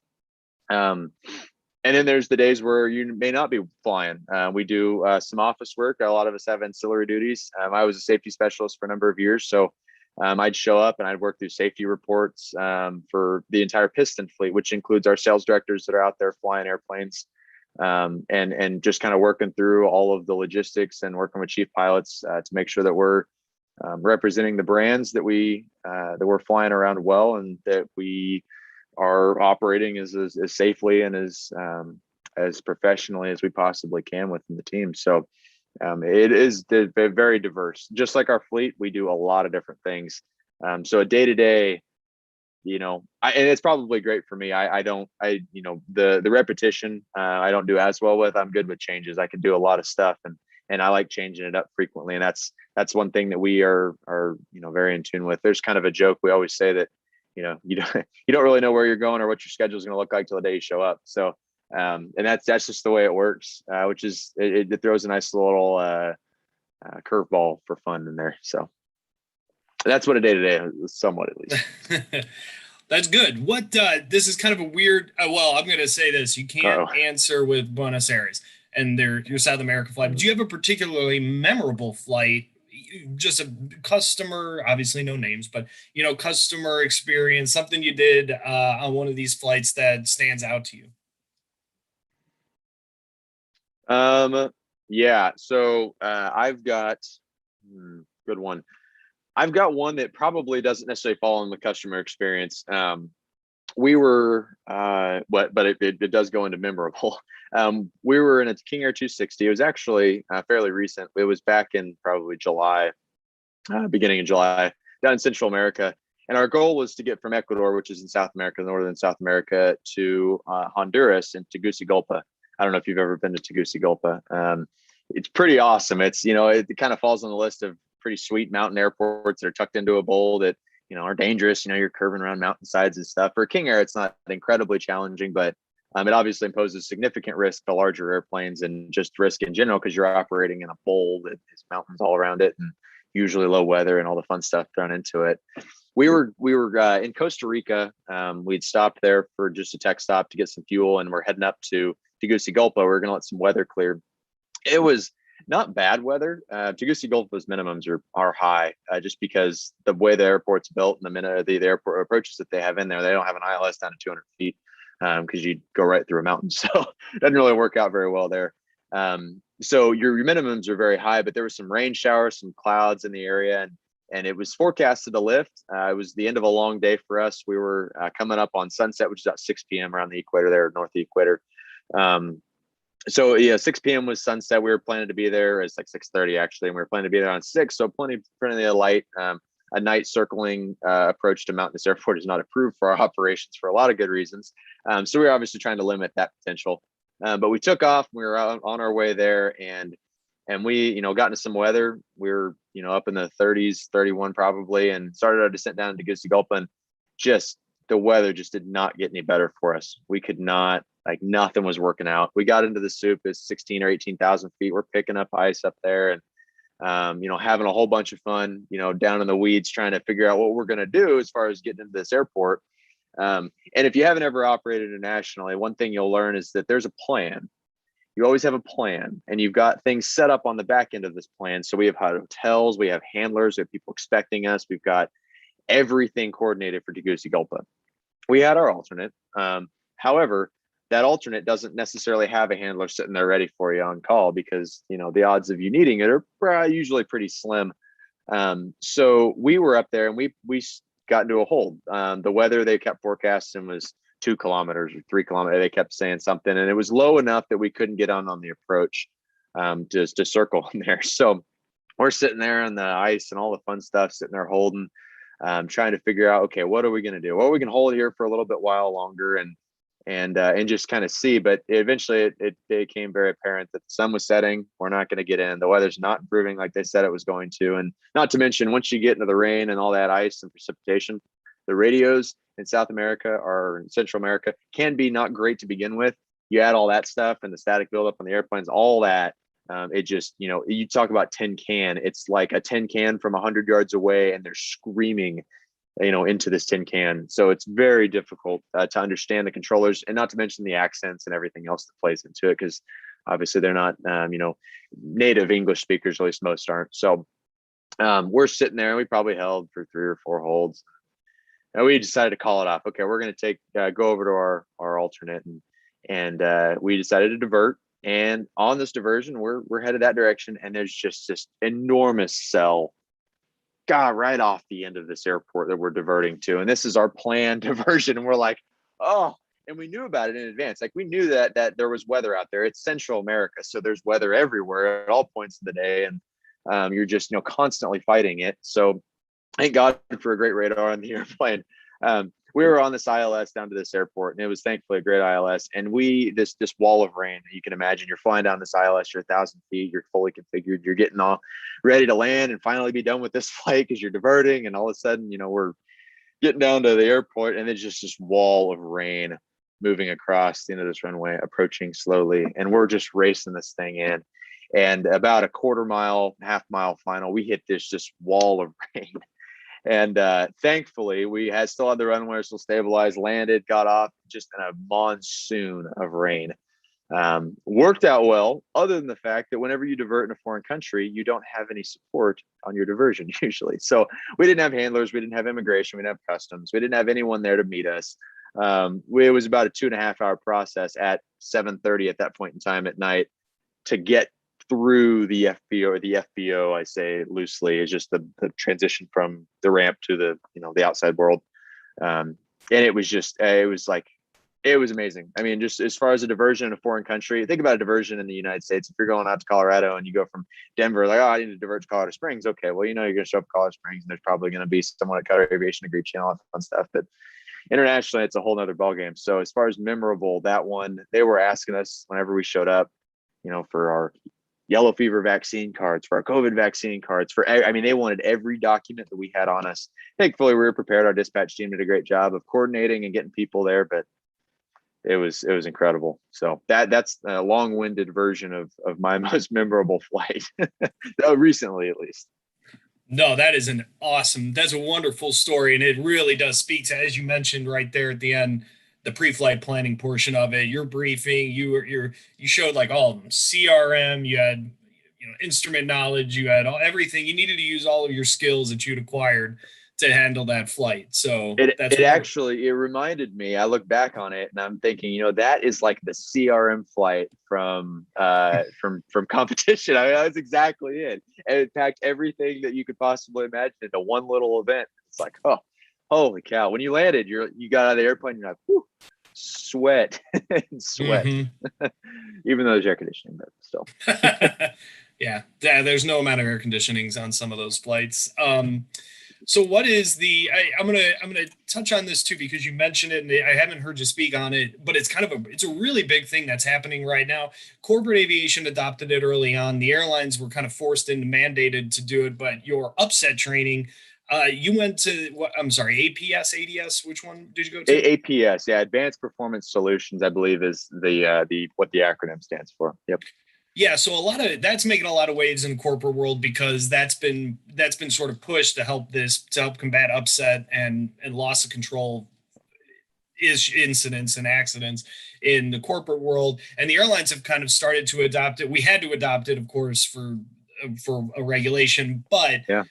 And then there's the days where you may not be flying. We do some office work. A lot of us have ancillary duties. I was a safety specialist for a number of years. So I'd show up and I'd work through safety reports for the entire piston fleet, which includes our sales directors that are out there flying airplanes, and just kind of working through all of the logistics and working with chief pilots to make sure that we're representing the brands that we're flying around well, and that we are operating as safely and as professionally as we possibly can within the team. So it is very diverse. Just like our fleet, we do a lot of different things. So a day to day, and it's probably great for me. The repetition, I don't do as well with. I'm good with changes. I can do a lot of stuff, and I like changing it up frequently. And that's one thing that we are very in tune with. There's kind of a joke we always say that, you don't really know where you're going or what your schedule is going to look like till the day you show up. So, and that's just the way it works, which is it throws a nice little curveball for fun in there. So that's what a day to day is, somewhat at least. That's good. What this is kind of a weird. Well, I'm going to say this: you can't answer with Buenos Aires and your South America flight. But do you have a particularly memorable flight? Just a customer, obviously no names, but customer experience, something you did on one of these flights that stands out to you. Yeah. So I've got good one. I've got one that probably doesn't necessarily fall in the customer experience. We were, but it does go into memorable. We were in a King Air 260. It was actually fairly recent. It was back in probably July, beginning of July, down in Central America. And our goal was to get from Ecuador, which is in South America, northern South America, to Honduras and Tegucigalpa. I don't know if you've ever been to Tegucigalpa. It's pretty awesome. It's, it kind of falls on the list of pretty sweet mountain airports that are tucked into a bowl that, are dangerous. You're curving around mountainsides and stuff. For King Air, it's not incredibly challenging, but it obviously imposes significant risk to larger airplanes and just risk in general, because you're operating in a bowl that has mountains all around it and usually low weather and all the fun stuff thrown into it. We were in Costa Rica. We'd stopped there for just a tech stop to get some fuel, and we're heading up to Tegucigalpa. We're going to let some weather clear. It was not bad weather. Tegucigalpa's minimums are high, just because the way the airport's built and the minute the airport approaches that they have in there, they don't have an ILS down to 200 feet because you go right through a mountain. So it doesn't really work out very well there. So your minimums are very high, but there was some rain showers, some clouds in the area, and it was forecasted to lift. It was the end of a long day for us. We were coming up on sunset, which is about 6 p.m. around the equator there, north of the equator. So yeah, 6 p.m. was sunset. We were planning to be there. It's like 6:30 actually, and we were planning to be there on 6. So plenty of light. A night circling approach to Mountainous Airport is not approved for our operations for a lot of good reasons. So we were obviously trying to limit that potential. But we took off. We were out on our way there, and we got into some weather. We were up in the 30s, 31 probably, and started our descent down to Tegucigalpa, and just the weather just did not get any better for us. We could not. Like, nothing was working out. We got into the soup. It's 16 or 18,000 feet. We're picking up ice up there, and having a whole bunch of fun, down in the weeds, trying to figure out what we're going to do as far as getting into this airport. And if you haven't ever operated internationally, one thing you'll learn is that there's a plan. You always have a plan, and you've got things set up on the back end of this plan. So we have hotels, we have handlers, we have people expecting us. We've got everything coordinated for Tegucigalpa. We had our alternate. However, that alternate doesn't necessarily have a handler sitting there ready for you on call, because the odds of you needing it are usually pretty slim. So we were up there, and we got into a hold. The weather they kept forecasting was 2 kilometers or 3 kilometers. They kept saying something, and it was low enough that we couldn't get on the approach to circle in there. So we're sitting there on the ice and all the fun stuff, sitting there holding, trying to figure out, okay, what are we going to do? Well, we can hold here for a little bit while longer and just kind of see. But eventually it became very apparent that the sun was setting. We're not going to get in. The weather's not improving like they said it was going to. And not to mention, once you get into the rain and all that ice and precipitation, the radios in South America or in Central America can be not great to begin with. You add all that stuff and the static buildup on the airplanes, all that. It just, you talk about tin can. It's like a tin can from 100 yards away, and they're screaming into this tin can. So it's very difficult to understand the controllers, and not to mention the accents and everything else that plays into it, because obviously they're not, native English speakers, at least most aren't. So we're sitting there, and we probably held for 3 or 4 holds. And we decided to call it off. Okay, we're going to go over to our alternate, and we decided to divert. And on this diversion, we're headed that direction, and there's just this enormous cell got right off the end of this airport that we're diverting to. And this is our planned diversion. And we're like, oh, and we knew about it in advance. Like we knew that there was weather out there. It's Central America. So there's weather everywhere at all points of the day. And you're just, constantly fighting it. So thank God for a great radar on the airplane. We were on this ILS down to this airport, and it was thankfully a great ILS. And this wall of rain, you can imagine, you're flying down this ILS, you're 1,000 feet, you're fully configured, you're getting all ready to land and finally be done with this flight because you're diverting. And all of a sudden, we're getting down to the airport, and it's just this wall of rain moving across the end of this runway, approaching slowly. And we're just racing this thing in. And about a quarter mile, half mile final, we hit this just wall of rain. And thankfully, we still had the runway still stabilized, landed, got off just in a monsoon of rain. Worked out well, other than the fact that whenever you divert in a foreign country, you don't have any support on your diversion usually. So we didn't have handlers, we didn't have immigration, we didn't have customs, we didn't have anyone there to meet us. It was about a 2.5-hour process at 7:30 at that point in time at night to get through the FBO, or the FBO, I say loosely, is just the transition from the ramp to the outside world. And it was amazing. I mean, just as far as a diversion in a foreign country, think about a diversion in the United States. If you're going out to Colorado and you go from Denver, like, oh, I need to divert to Colorado Springs. Okay, well, you're going to show up Colorado Springs, and there's probably going to be someone at Colorado Aviation to greet you and all that fun stuff. But internationally, it's a whole nother ballgame. So as far as memorable, that one, they were asking us whenever we showed up, for our yellow fever vaccine cards, for our COVID vaccine cards, they wanted every document that we had on us. Thankfully, we were prepared. Our dispatch team did a great job of coordinating and getting people there, but it was incredible. So that's a long-winded version of my most memorable flight, recently at least. No, that's a wonderful story. And it really does speak to, as you mentioned right there at the end, the pre-flight planning portion of it, your briefing, you showed like all of them, CRM, you had, instrument knowledge, you had everything. You needed to use all of your skills that you'd acquired to handle that flight. So it reminded me, I look back on it and I'm thinking, that is like the CRM flight from competition. I mean, that's exactly it. And it packed everything that you could possibly imagine into one little event. It's like, oh, holy cow. When you landed, you got out of the airplane, you're like, whew, sweat and sweat. Mm-hmm. Even though there's air conditioning, but still. Yeah, there's no amount of air conditionings on some of those flights. So what is I'm gonna touch on this too, because you mentioned it and I haven't heard you speak on it, but it's it's a really big thing that's happening right now. Corporate aviation adopted it early on. The airlines were kind of forced into mandated to do it, but your upset training, you went to APS, ADS, which one did you go to? APS, yeah, Advanced Performance Solutions, I believe is what the acronym stands for. Yep. Yeah, so that's making a lot of waves in the corporate world because that's been sort of pushed to help combat upset and loss of control incidents and accidents in the corporate world. And the airlines have kind of started to adopt it. We had to adopt it, of course, for a regulation, but yeah.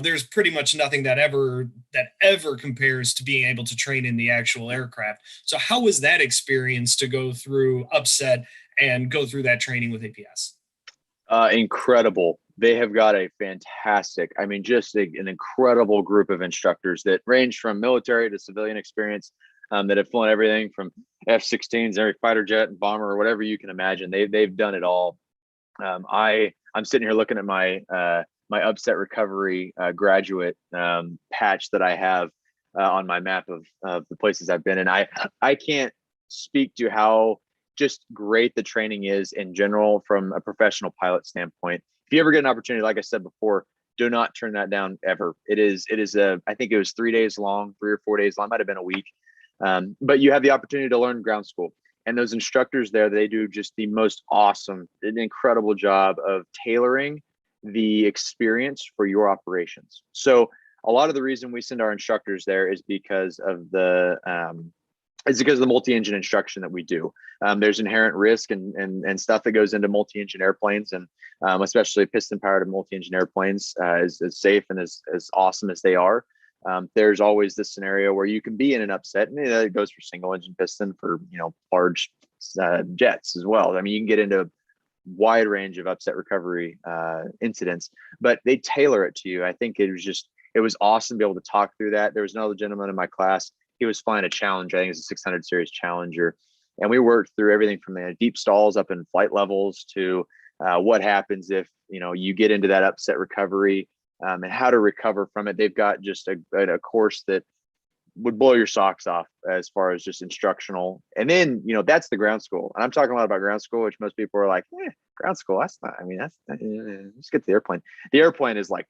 There's pretty much nothing that ever compares to being able to train in the actual aircraft. So how was that experience to go through upset and go through that training with APS? Incredible. They have got a fantastic, just an incredible group of instructors that range from military to civilian experience, that have flown everything from F-16s, every fighter jet and bomber or whatever you can imagine. They've done it all. I'm sitting here looking at my upset recovery graduate patch that I have on my map of the places I've been. And I can't speak to how just great the training is in general from a professional pilot standpoint. If you ever get an opportunity, like I said before, do not turn that down ever. I think it was 3 days long, 3 or 4 days long, might have been a week. But you have the opportunity to learn ground school. And those instructors there, they do just the most awesome, an incredible job of tailoring the experience for your operations. So a lot of the reason we send our instructors there is because of the multi-engine instruction that we do. There's inherent risk and stuff that goes into multi-engine airplanes, and especially piston-powered multi-engine airplanes, as safe and as awesome as they are. There's always this scenario where you can be in an upset, and it goes for single-engine piston for large jets as well. I mean, you can get into wide range of upset recovery incidents, but they tailor it to you. I think it was awesome to be able to talk through that. There was another gentleman in my class. He was flying a Challenger. I think it was a 600 series Challenger. And we worked through everything from the deep stalls up in flight levels to what happens if, you get into that upset recovery, and how to recover from it. They've got just a course that would blow your socks off as far as just instructional. And then, that's the ground school. And I'm talking a lot about ground school, which most people are like, ground school, that's not, let's get to the airplane. The airplane is like,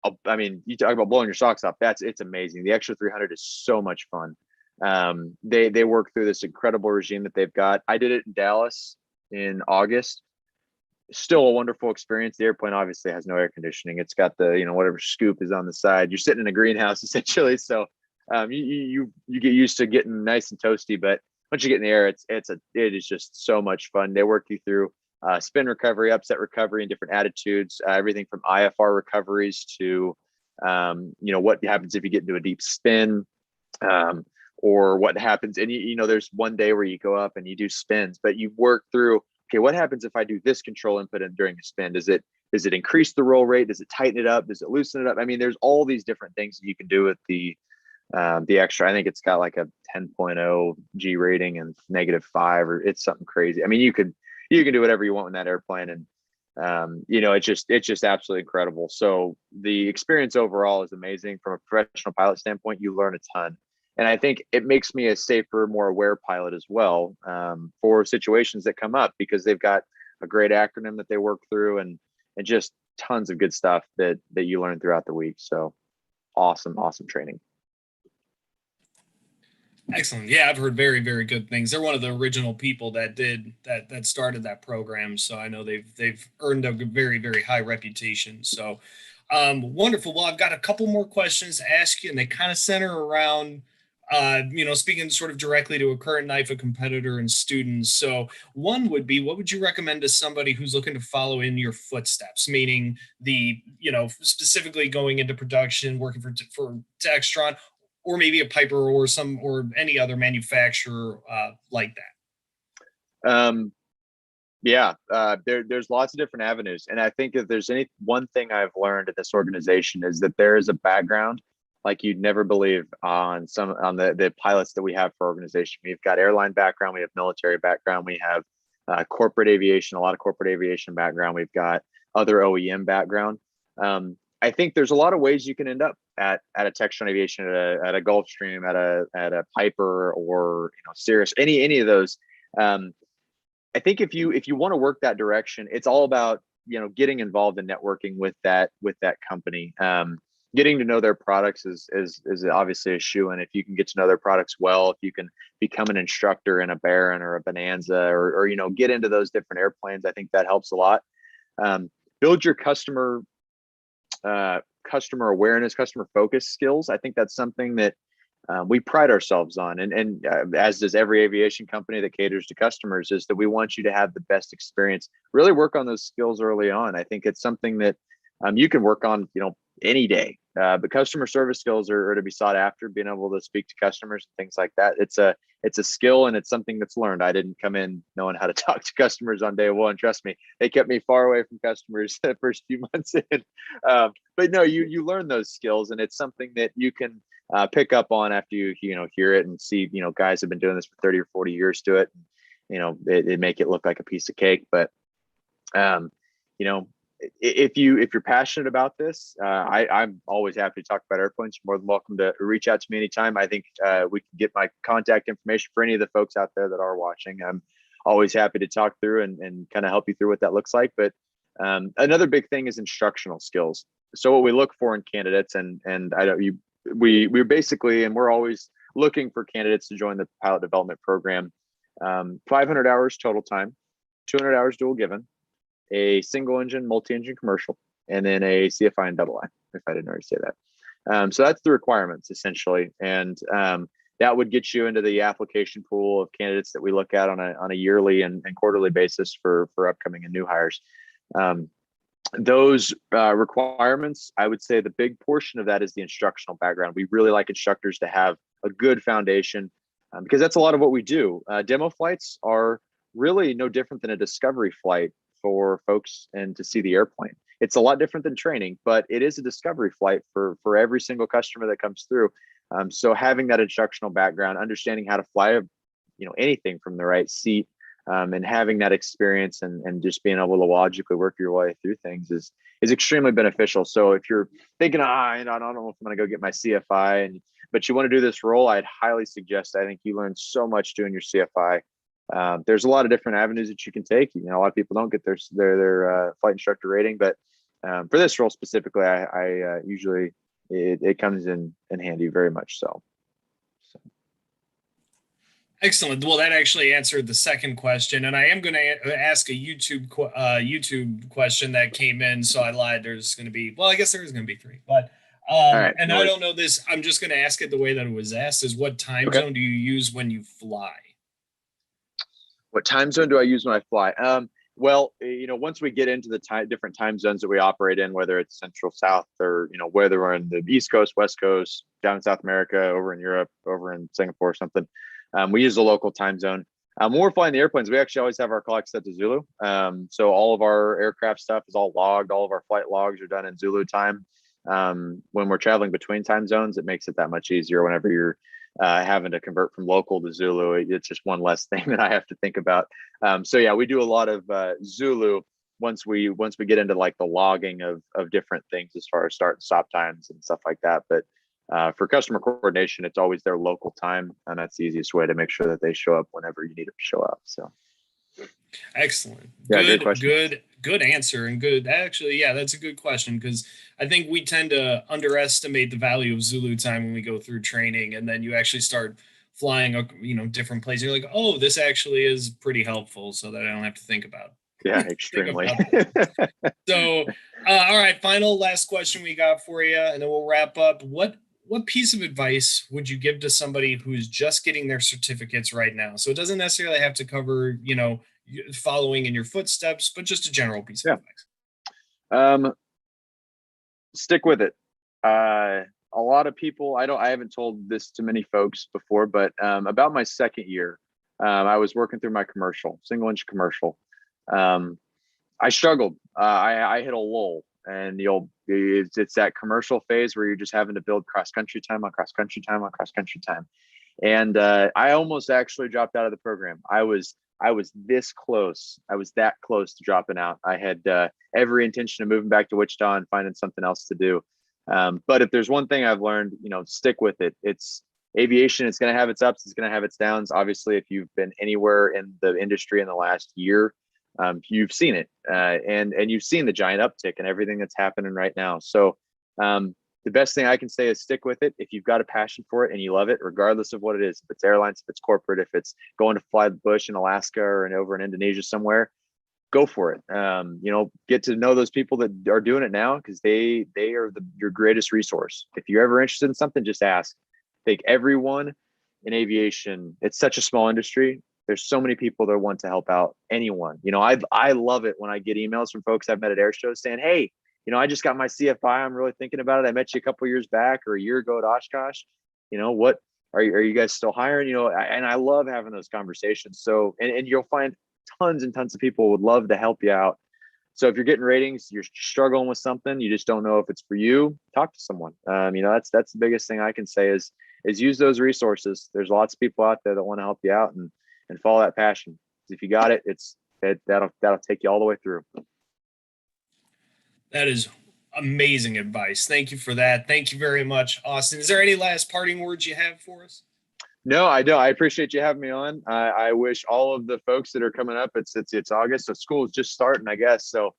you talk about blowing your socks off. It's amazing. The extra 300 is so much fun. They work through this incredible regime that they've got. I did it in Dallas in August. Still a wonderful experience. The airplane obviously has no air conditioning. It's got the, whatever scoop is on the side. You're sitting in a greenhouse essentially. So you get used to getting nice and toasty, but once you get in the air, it is just so much fun. They work you through spin recovery, upset recovery, and different attitudes. Everything from IFR recoveries to what happens if you get into a deep spin, or what happens. And there's one day where you go up and you do spins, but you work through. Okay, what happens if I do this control input during a spin? Does it increase the roll rate? Does it tighten it up? Does it loosen it up? There's all these different things that you can do with the extra. I think it's got like a 10.0 G rating and -5, or it's something crazy. You can do whatever you want in that airplane, and it's just absolutely incredible. So the experience overall is amazing. From a professional pilot standpoint, you learn a ton. And I think it makes me a safer, more aware pilot as well, for situations that come up, because they've got a great acronym that they work through, and just tons of good stuff that you learn throughout the week. So awesome training. Excellent. Yeah, I've heard very, very good things. They're one of the original people that started that program. So I know they've earned a very, very high reputation. So wonderful. Well, I've got a couple more questions to ask you, and they kind of center around speaking sort of directly to a current NIFA competitor and students. So one would be, what would you recommend to somebody who's looking to follow in your footsteps, meaning specifically going into production, working for Textron, or maybe a Piper or any other manufacturer like that? There's lots of different avenues. And I think if there's one thing I've learned in this organization is that there is a background like you'd never believe on the pilots that we have for organization. We've got airline background, we have military background, we have corporate aviation, a lot of corporate aviation background. We've got other OEM background. I think there's a lot of ways you can end up at a Textron Aviation, at a Gulfstream, at a Piper, or Cirrus, any of those. I think if you want to work that direction, it's all about getting involved in networking with that company. Getting to know their products is obviously a shoo-in. If you can get to know their products well, if you can become an instructor in a Baron or a Bonanza, or get into those different airplanes, I think that helps a lot. Build your customer awareness, customer focus skills. I think that's something that we pride ourselves on, and as does every aviation company that caters to customers, is that we want you to have the best experience. Really work on those skills early on. I think it's something that you can work on, any day. But customer service skills are to be sought after. Being able to speak to customers and things like that. It's a skill, and it's something that's learned. I didn't come in knowing how to talk to customers on day one. Trust me, they kept me far away from customers the first few months in. But no, you learn those skills, and it's something that you can pick up on after you hear it and see guys have been doing this for 30 or 40 years to it. It make it look like a piece of cake, but if you're passionate about this, I'm always happy to talk about airplanes. You're more than welcome to reach out to me anytime. I think we can get my contact information for any of the folks out there that are watching. I'm always happy to talk through and kind of help you through what that looks like. But another big thing is instructional skills. So what we look for in candidates, and we're basically, and we're always looking for candidates to join the pilot development program. 500 hours total time, 200 hours dual given, a single engine, multi-engine commercial, and then a CFI and double I, if I didn't already say that. So that's the requirements essentially. And that would get you into the application pool of candidates that we look at on a yearly and quarterly basis for upcoming and new hires. Those requirements, I would say the big portion of that is the instructional background. We really like instructors to have a good foundation because that's a lot of what we do. Demo flights are really no different than a discovery flight for folks and to see the airplane. It's a lot different than training, but it is a discovery flight for every single customer that comes through. So having that instructional background, understanding how to fly, anything from the right seat, and having that experience and just being able to logically work your way through things is extremely beneficial. So if you're thinking, I don't know if I'm going to go get my CFI, but you want to do this role, I'd highly suggest. I think you learn so much doing your CFI. There's a lot of different avenues that you can take. A lot of people don't get their flight instructor rating, but for this role specifically, I usually it comes in handy very much so. Excellent. Well, that actually answered the second question, and I am going to ask a YouTube question that came in. So I lied. There's going to be, I guess there is going to be 3, but all right, and I don't know this. I'm just going to ask it the way that it was asked: is what time zone do you use when you fly? What time zone do I use when I fly? Well, once we get into the different time zones that we operate in, whether it's Central, South, or whether we're in the East Coast, West Coast, down in South America, over in Europe, over in Singapore or something. We use the local time zone. When we're flying the airplanes, we actually always have our clock set to Zulu. So all of our aircraft stuff is all logged. All of our flight logs are done in Zulu time. When we're traveling between time zones, it makes it that much easier whenever you're having to convert from local to Zulu. It's just one less thing that I have to think about. So yeah, we do a lot of Zulu once we get into like the logging of different things as far as start and stop times and stuff like that. But for customer coordination, it's always their local time, and that's the easiest way to make sure that they show up whenever you need them to show up. So excellent. Yeah, good answer, and good. Actually, yeah, that's a good question, because I think we tend to underestimate the value of Zulu time when we go through training, and then you actually start flying, different places. You're like, oh, this actually is pretty helpful, so that I don't have to think about. Yeah, extremely. So, all right, last question we got for you, and then we'll wrap up. What piece of advice would you give to somebody who's just getting their certificates right now? So it doesn't necessarily have to cover, following in your footsteps, but just a general piece of advice. Stick with it. A lot of people, I haven't told this to many folks before, but about my second year, I was working through my single-inch commercial. I struggled. I hit a lull. And it's that commercial phase where you're just having to build cross-country time on cross-country time on cross-country time. And I almost actually dropped out of the program. I was this close. I was that close to dropping out. I had every intention of moving back to Wichita and finding something else to do. But if there's one thing I've learned, stick with it. It's aviation. It's going to have its ups. It's going to have its downs. Obviously, if you've been anywhere in the industry in the last year, you've seen it, and you've seen the giant uptick and everything that's happening right now. So the best thing I can say is stick with it. If you've got a passion for it and you love it, regardless of what it is, if it's airlines, if it's corporate, if it's going to fly the bush in Alaska or over in Indonesia somewhere, go for it. Get to know those people that are doing it now, because they are your greatest resource. If you're ever interested in something, just ask. I think everyone in aviation, it's such a small industry. There's so many people that want to help out anyone. I love it when I get emails from folks I've met at air shows saying, hey, I just got my CFI. I'm really thinking about it. I met you a couple years back or a year ago at Oshkosh. What are you guys still hiring? And I love having those conversations. So, and you'll find tons and tons of people would love to help you out. So if you're getting ratings, you're struggling with something, you just don't know if it's for you, talk to someone. That's the biggest thing I can say is use those resources. There's lots of people out there that want to help you out and follow that passion. If you got it, that'll take you all the way through. That is amazing advice. Thank you for that. Thank you very much, Austin. Is there any last parting words you have for us? No, I don't. I appreciate you having me on. I wish all of the folks that are coming up, it's August, so school is just starting, I guess. So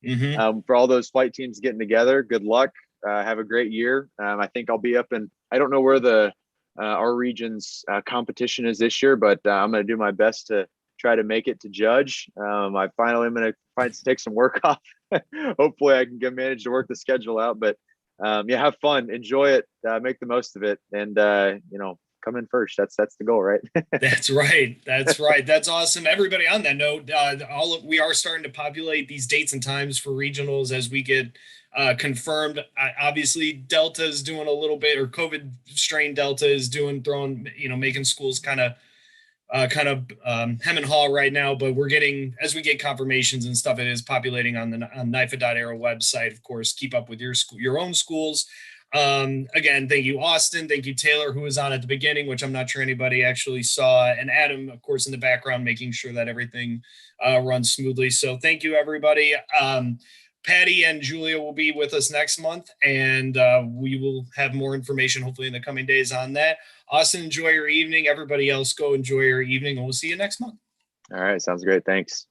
for all those flight teams getting together, good luck. Have a great year. I think I'll be up in, I don't know where our region's competition is this year, but I'm going to do my best to try to make it to judge. I finally am going to take some work off. Hopefully I can manage to work the schedule out, but have fun, enjoy it, make the most of it. And, come in first. That's the goal, right? That's right. That's awesome. Everybody, on that note, we are starting to populate these dates and times for regionals as we get confirmed. Obviously, Delta is doing a little bit, or COVID strain Delta is making schools kind of kind of hem and haw right now, but we're getting, as we get confirmations and stuff, it is populating on the NIFA.aero website. Of course, keep up with your own schools. Again, thank you, Austin. Thank you, Taylor, who was on at the beginning, which I'm not sure anybody actually saw. And Adam, of course, in the background, making sure that everything runs smoothly. So thank you, everybody. Patty and Julia will be with us next month, and we will have more information hopefully in the coming days on that. Austin, enjoy your evening. Everybody else, go enjoy your evening, and we'll see you next month. All right. Sounds great. Thanks.